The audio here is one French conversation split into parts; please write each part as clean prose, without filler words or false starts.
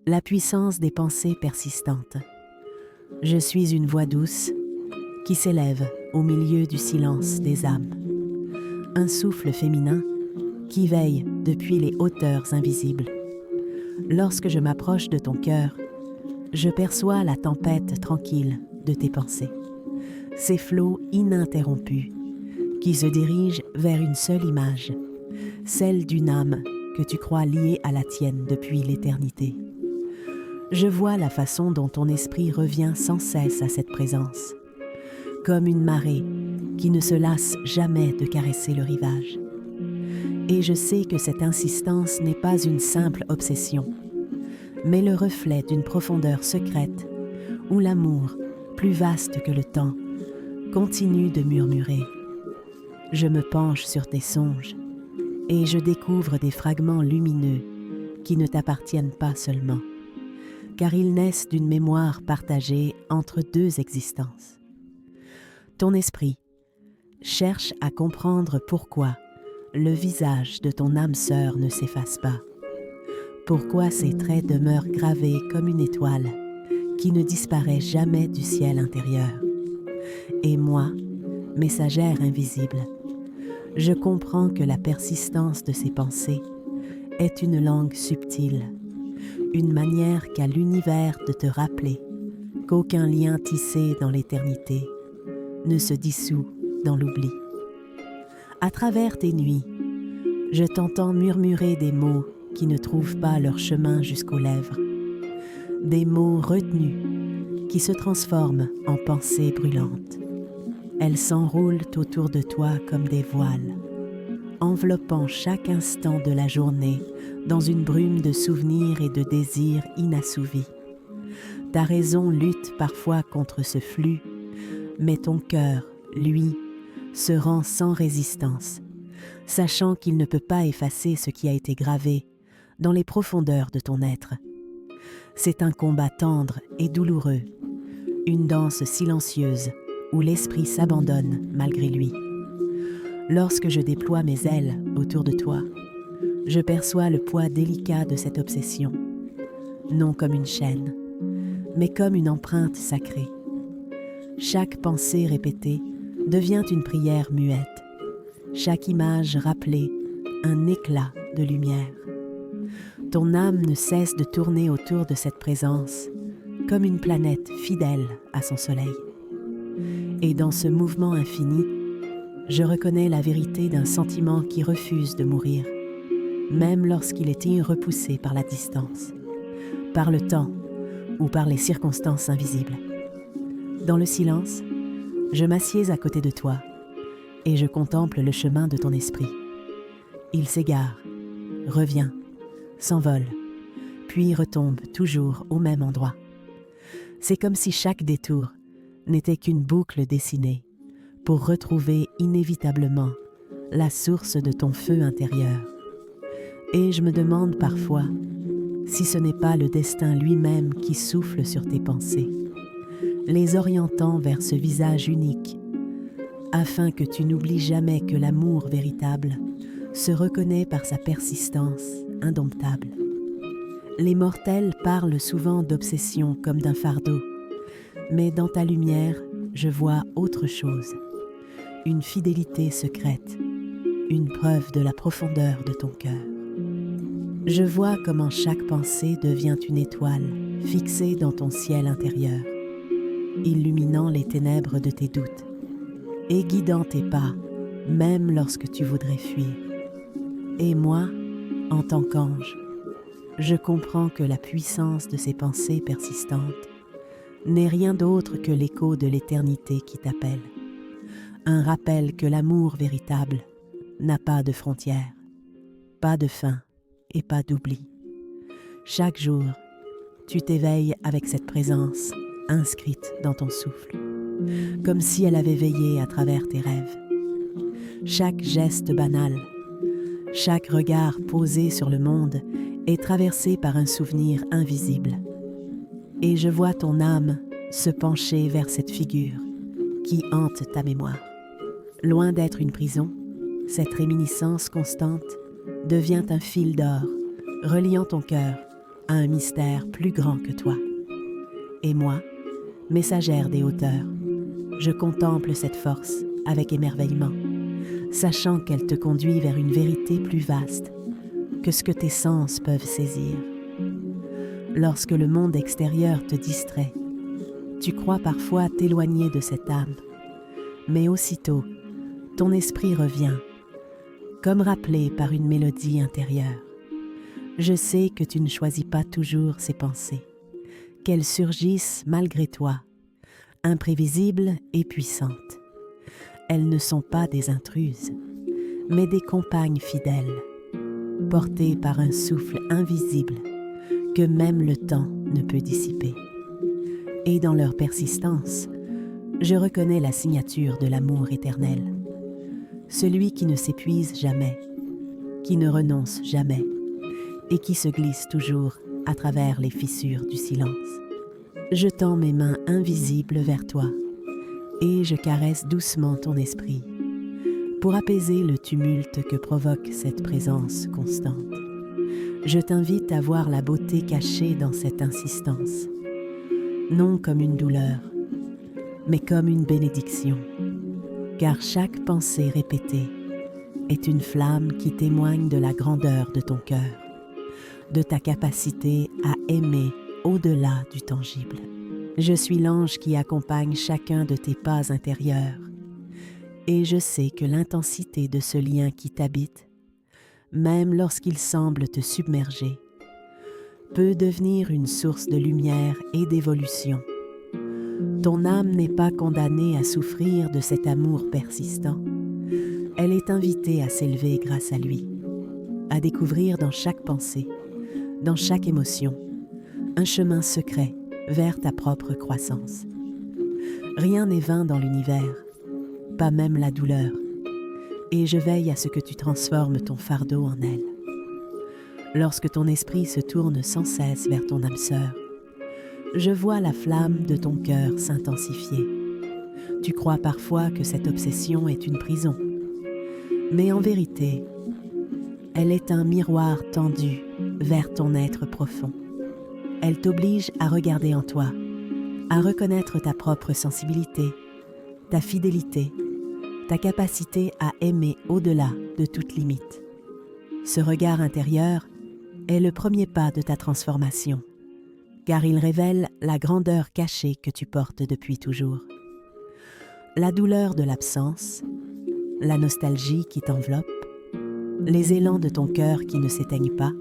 La puissance des pensées persistantes. Je suis une voix douce qui s'élève au milieu du silence des âmes. Un souffle féminin qui veille depuis les hauteurs invisibles. Lorsque je m'approche de ton cœur, je perçois la tempête tranquille de tes pensées. Ces flots ininterrompus qui se dirigent vers une seule image, celle d'une âme que tu crois liée à la tienne depuis l'éternité. Je vois la façon dont ton esprit revient sans cesse à cette présence, comme une marée qui ne se lasse jamais de caresser le rivage. Et je sais que cette insistance n'est pas une simple obsession, mais le reflet d'une profondeur secrète où l'amour, plus vaste que le temps, continue de murmurer. Je me penche sur tes songes et je découvre des fragments lumineux qui ne t'appartiennent pas seulement, car ils naissent d'une mémoire partagée entre deux existences. Ton esprit cherche à comprendre pourquoi le visage de ton âme sœur ne s'efface pas, pourquoi ses traits demeurent gravés comme une étoile qui ne disparaît jamais du ciel intérieur. Et moi, messagère invisible, je comprends que la persistance de ces pensées est une langue subtile, une manière qu'a l'univers de te rappeler qu'aucun lien tissé dans l'éternité ne se dissout dans l'oubli. À travers tes nuits, je t'entends murmurer des mots qui ne trouvent pas leur chemin jusqu'aux lèvres, des mots retenus qui se transforment en pensées brûlantes. Elles s'enroulent autour de toi comme des voiles, enveloppant chaque instant de la journée dans une brume de souvenirs et de désirs inassouvis. Ta raison lutte parfois contre ce flux, mais ton cœur, lui, se rend sans résistance, sachant qu'il ne peut pas effacer ce qui a été gravé dans les profondeurs de ton être. C'est un combat tendre et douloureux, une danse silencieuse où l'esprit s'abandonne malgré lui. Lorsque je déploie mes ailes autour de toi, je perçois le poids délicat de cette obsession, non comme une chaîne, mais comme une empreinte sacrée. Chaque pensée répétée devient une prière muette, chaque image rappelée un éclat de lumière. Ton âme ne cesse de tourner autour de cette présence, comme une planète fidèle à son soleil. Et dans ce mouvement infini, je reconnais la vérité d'un sentiment qui refuse de mourir, même lorsqu'il est repoussé par la distance, par le temps ou par les circonstances invisibles. Dans le silence, je m'assieds à côté de toi et je contemple le chemin de ton esprit. Il s'égare, revient, s'envole, puis retombe toujours au même endroit. C'est comme si chaque détour n'était qu'une boucle dessinée pour retrouver inévitablement la source de ton feu intérieur. Et je me demande parfois si ce n'est pas le destin lui-même qui souffle sur tes pensées, les orientant vers ce visage unique, afin que tu n'oublies jamais que l'amour véritable se reconnaît par sa persistance indomptable. Les mortels parlent souvent d'obsession comme d'un fardeau, mais dans ta lumière, je vois autre chose, une fidélité secrète, une preuve de la profondeur de ton cœur. Je vois comment chaque pensée devient une étoile fixée dans ton ciel intérieur, illuminant les ténèbres de tes doutes et guidant tes pas, même lorsque tu voudrais fuir. Et moi, en tant qu'ange, je comprends que la puissance de ces pensées persistantes n'est rien d'autre que l'écho de l'éternité qui t'appelle, un rappel que l'amour véritable n'a pas de frontières, pas de fin et pas d'oubli. Chaque jour, tu t'éveilles avec cette présence inscrite dans ton souffle, comme si elle avait veillé à travers tes rêves. Chaque geste banal, chaque regard posé sur le monde est traversé par un souvenir invisible. Et je vois ton âme se pencher vers cette figure qui hante ta mémoire. Loin d'être une prison, cette réminiscence constante devient un fil d'or reliant ton cœur à un mystère plus grand que toi. Et moi, messagère des hauteurs, je contemple cette force avec émerveillement, sachant qu'elle te conduit vers une vérité plus vaste que ce que tes sens peuvent saisir. Lorsque le monde extérieur te distrait, tu crois parfois t'éloigner de cette âme, mais aussitôt, ton esprit revient, comme rappelé par une mélodie intérieure. Je sais que tu ne choisis pas toujours ces pensées, qu'elles surgissent malgré toi, imprévisibles et puissantes. Elles ne sont pas des intruses, mais des compagnes fidèles, portées par un souffle invisible que même le temps ne peut dissiper. Et dans leur persistance, je reconnais la signature de l'amour éternel, celui qui ne s'épuise jamais, qui ne renonce jamais et qui se glisse toujours à travers les fissures du silence. Je tends mes mains invisibles vers toi et je caresse doucement ton esprit pour apaiser le tumulte que provoque cette présence constante. Je t'invite à voir la beauté cachée dans cette insistance, non comme une douleur, mais comme une bénédiction, car chaque pensée répétée est une flamme qui témoigne de la grandeur de ton cœur, de ta capacité à aimer au-delà du tangible. Je suis l'ange qui accompagne chacun de tes pas intérieurs, et je sais que l'intensité de ce lien qui t'habite, même lorsqu'il semble te submerger, peut devenir une source de lumière et d'évolution. Ton âme n'est pas condamnée à souffrir de cet amour persistant. Elle est invitée à s'élever grâce à lui, à découvrir dans chaque pensée, dans chaque émotion, un chemin secret vers ta propre croissance. Rien n'est vain dans l'univers, pas même la douleur, et je veille à ce que tu transformes ton fardeau en elle. Lorsque ton esprit se tourne sans cesse vers ton âme sœur, je vois la flamme de ton cœur s'intensifier. Tu crois parfois que cette obsession est une prison, mais en vérité, elle est un miroir tendu vers ton être profond. Elle t'oblige à regarder en toi, à reconnaître ta propre sensibilité, ta fidélité, ta capacité à aimer au-delà de toute limite. Ce regard intérieur est le premier pas de ta transformation, car il révèle la grandeur cachée que tu portes depuis toujours. La douleur de l'absence, la nostalgie qui t'enveloppe, les élans de ton cœur qui ne s'éteignent pas,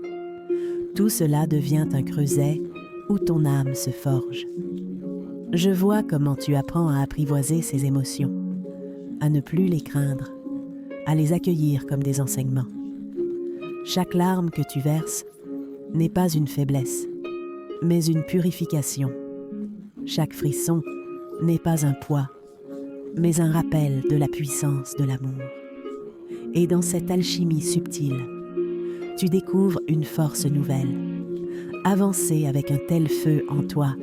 tout cela devient un creuset où ton âme se forge. Je vois comment tu apprends à apprivoiser ces émotions, à ne plus les craindre, à les accueillir comme des enseignements. Chaque larme que tu verses n'est pas une faiblesse, mais une purification. Chaque frisson n'est pas un poids, mais un rappel de la puissance de l'amour. Et dans cette alchimie subtile, tu découvres une force nouvelle. Avancer avec un tel feu en toi,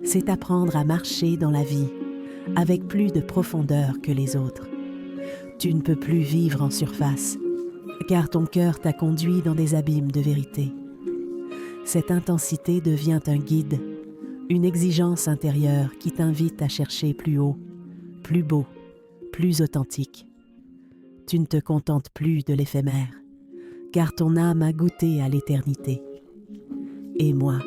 c'est apprendre à marcher dans la vie avec plus de profondeur que les autres. Tu ne peux plus vivre en surface, car ton cœur t'a conduit dans des abîmes de vérité. Cette intensité devient un guide, une exigence intérieure qui t'invite à chercher plus haut, plus beau, plus authentique. Tu ne te contentes plus de l'éphémère, car ton âme a goûté à l'éternité. Et moi,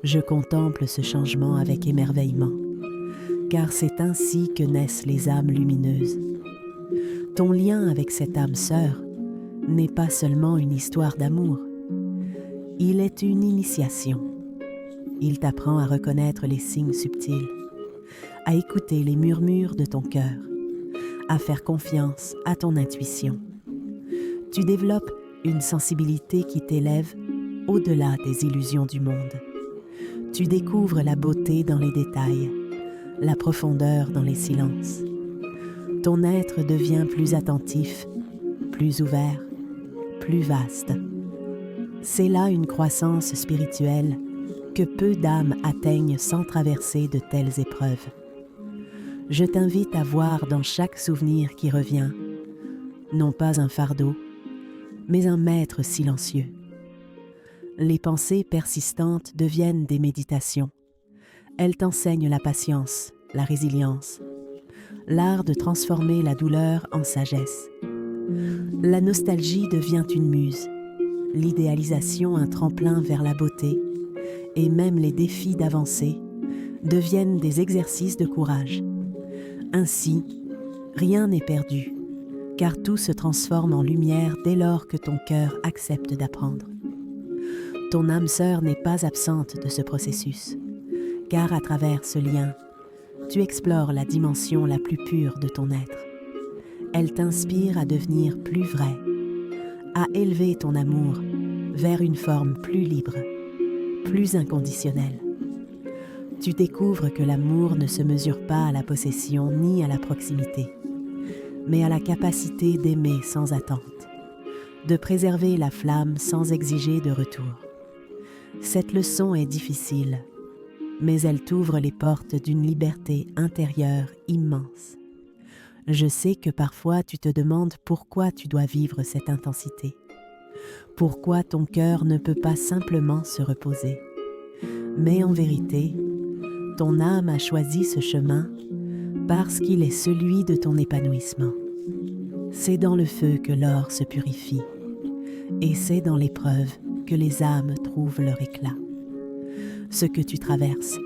je contemple ce changement avec émerveillement, car c'est ainsi que naissent les âmes lumineuses. Ton lien avec cette âme sœur n'est pas seulement une histoire d'amour, il est une initiation. Il t'apprend à reconnaître les signes subtils, à écouter les murmures de ton cœur, à faire confiance à ton intuition. Tu développes une sensibilité qui t'élève au-delà des illusions du monde. Tu découvres la beauté dans les détails, la profondeur dans les silences. Ton être devient plus attentif, plus ouvert, plus vaste. C'est là une croissance spirituelle que peu d'âmes atteignent sans traverser de telles épreuves. Je t'invite à voir dans chaque souvenir qui revient, non pas un fardeau, mais un maître silencieux. Les pensées persistantes deviennent des méditations. Elles t'enseignent la patience, la résilience, l'art de transformer la douleur en sagesse. La nostalgie devient une muse, l'idéalisation un tremplin vers la beauté, et même les défis d'avancer deviennent des exercices de courage. Ainsi, rien n'est perdu, car tout se transforme en lumière dès lors que ton cœur accepte d'apprendre. Ton âme sœur n'est pas absente de ce processus, car à travers ce lien, tu explores la dimension la plus pure de ton être. Elle t'inspire à devenir plus vrai, à élever ton amour vers une forme plus libre, plus inconditionnelle. Tu découvres que l'amour ne se mesure pas à la possession ni à la proximité, mais à la capacité d'aimer sans attente, de préserver la flamme sans exiger de retour. Cette leçon est difficile, mais elle t'ouvre les portes d'une liberté intérieure immense. Je sais que parfois tu te demandes pourquoi tu dois vivre cette intensité, pourquoi ton cœur ne peut pas simplement se reposer. Mais en vérité, ton âme a choisi ce chemin parce qu'il est celui de ton épanouissement. C'est dans le feu que l'or se purifie, et c'est dans l'épreuve que les âmes trouvent leur éclat. Ce que tu traverses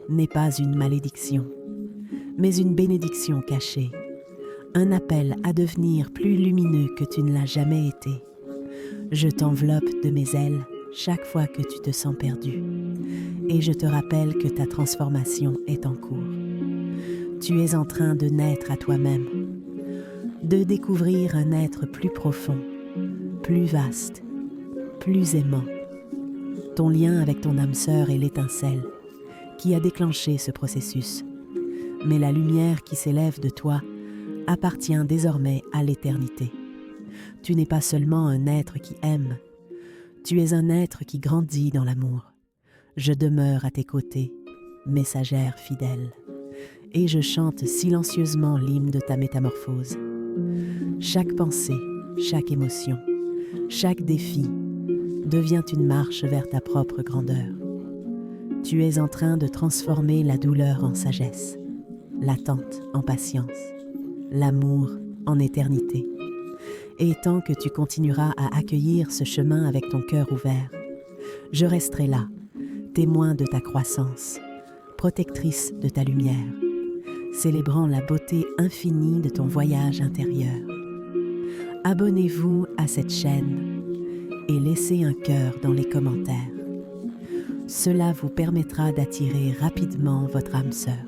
n'est pas une malédiction, mais une bénédiction cachée, un appel à devenir plus lumineux que tu ne l'as jamais été. Je t'enveloppe de mes ailes chaque fois que tu te sens perdu, et je te rappelle que ta transformation est en cours. Tu es en train de naître à toi-même, de découvrir un être plus profond, plus vaste, plus aimant. Ton lien avec ton âme sœur est l'étincelle qui a déclenché ce processus. Mais la lumière qui s'élève de toi appartient désormais à l'éternité. Tu n'es pas seulement un être qui aime, tu es un être qui grandit dans l'amour. Je demeure à tes côtés, messagère fidèle, et je chante silencieusement l'hymne de ta métamorphose. Chaque pensée, chaque émotion, chaque défi devient une marche vers ta propre grandeur. Tu es en train de transformer la douleur en sagesse, l'attente en patience, l'amour en éternité. Et tant que tu continueras à accueillir ce chemin avec ton cœur ouvert, je resterai là, témoin de ta croissance, protectrice de ta lumière, célébrant la beauté infinie de ton voyage intérieur. Abonnez-vous à cette chaîne et laissez un cœur dans les commentaires. Cela vous permettra d'attirer rapidement votre âme sœur.